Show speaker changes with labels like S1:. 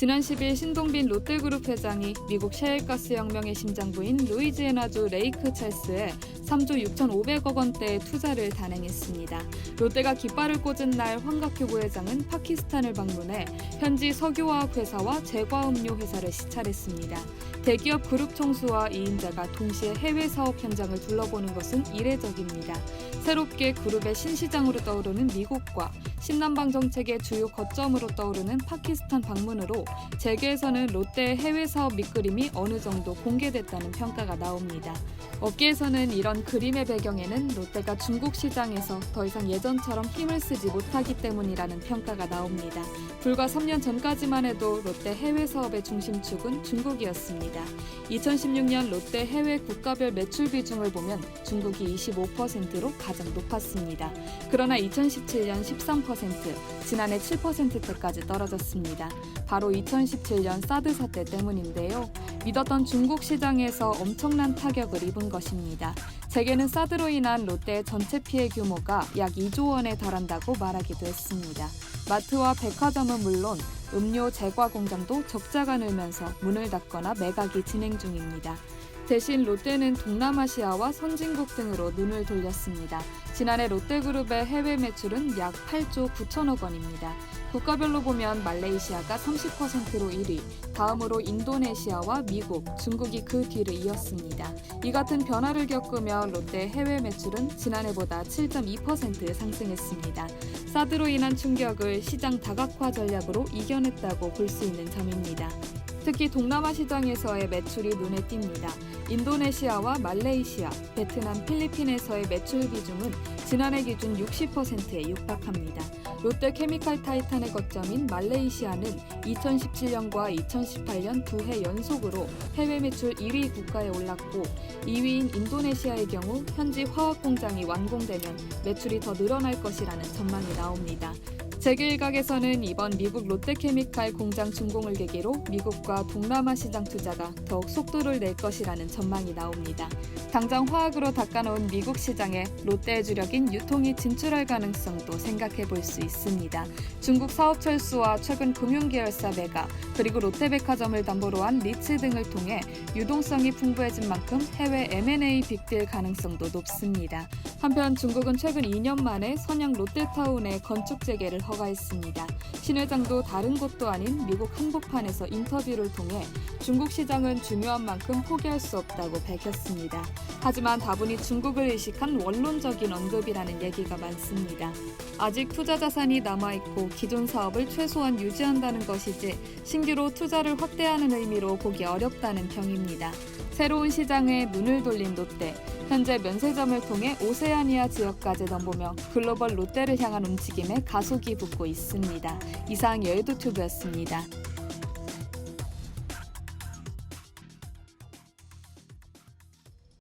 S1: 지난 10일 신동빈 롯데그룹 회장이 미국 셰일가스 혁명의 심장부인 루이지애나주 레이크 찰스에 3조 6,500억 원대의 투자를 단행했습니다. 롯데가 깃발을 꽂은 날 황각효 부회장은 파키스탄을 방문해 현지 석유화학 회사와 제과음료 회사를 시찰했습니다. 대기업 그룹 총수와 2인자가 동시에 해외 사업 현장을 둘러보는 것은 이례적입니다. 새롭게 그룹의 신시장으로 떠오르는 미국과 신남방 정책의 주요 거점으로 떠오르는 파키스탄 방문으로 재계에서는 롯데의 해외 사업 밑그림이 어느 정도 공개됐다는 평가가 나옵니다. 업계에서는 이런 그림의 배경에는 롯데가 중국 시장에서 더 이상 예전처럼 힘을 쓰지 못하기 때문이라는 평가가 나옵니다. 불과 3년 전까지만 해도 롯데 해외 사업의 중심축은 중국이었습니다. 2016년 롯데 해외 국가별 매출 비중을 보면 중국이 25%로 가장 높았습니다. 그러나 2017년 13%, 지난해 7%대까지 떨어졌습니다. 바로 2017년 사드 사태 때문인데요. 믿었던 중국 시장에서 엄청난 타격을 입은 것입니다. 재계는 사드로 인한 롯데의 전체 피해 규모가 약 2조 원에 달한다고 말하기도 했습니다. 마트와 백화점은 물론 음료 제과 공장도 적자가 늘면서 문을 닫거나 매각이 진행 중입니다. 대신 롯데는 동남아시아와 선진국 등으로 눈을 돌렸습니다. 지난해 롯데그룹의 해외 매출은 약 8조 9천억 원입니다. 국가별로 보면 말레이시아가 30%로 1위, 다음으로 인도네시아와 미국, 중국이 그 뒤를 이었습니다. 이 같은 변화를 겪으며 롯데 해외 매출은 지난해보다 7.2% 상승했습니다. 사드로 인한 충격을 시장 다각화 전략으로 이겨냈다고 볼 수 있는 점입니다. 특히 동남아 시장에서의 매출이 눈에 띕니다. 인도네시아와 말레이시아, 베트남, 필리핀에서의 매출 비중은 지난해 기준 60%에 육박합니다. 롯데 케미칼 타이탄의 거점인 말레이시아는 2017년과 2018년 두 해 연속으로 해외 매출 1위 국가에 올랐고 2위인 인도네시아의 경우 현지 화학 공장이 완공되면 매출이 더 늘어날 것이라는 전망이 나옵니다. 재계일각에서는 이번 미국 롯데케미칼 공장 준공을 계기로 미국과 동남아 시장 투자가 더욱 속도를 낼 것이라는 전망이 나옵니다. 당장 화학으로 닦아놓은 미국 시장에 롯데의 주력인 유통이 진출할 가능성도 생각해 볼 수 있습니다. 중국 사업 철수와 최근 금융계열사 매각, 그리고 롯데백화점을 담보로 한 리츠 등을 통해 유동성이 풍부해진 만큼 해외 M&A 빅딜 가능성도 높습니다. 한편 중국은 최근 2년 만에 선양 롯데타운의 건축 재개를 허가했습니다. 신 회장도 다른 곳도 아닌 미국 한복판에서 인터뷰를 통해 중국 시장은 중요한 만큼 포기할 수 없다고 밝혔습니다. 하지만 다분히 중국을 의식한 원론적인 언급이라는 얘기가 많습니다. 아직 투자 자산이 남아있고 기존 사업을 최소한 유지한다는 것이지 신규로 투자를 확대하는 의미로 보기 어렵다는 평입니다. 새로운 시장에 눈을 돌린 롯데, 현재 면세점을 통해 오세아니아 지역까지 넘보며 글로벌 롯데를 향한 움직임에 가속이 붙고 있습니다. 이상 여의도튜브였습니다.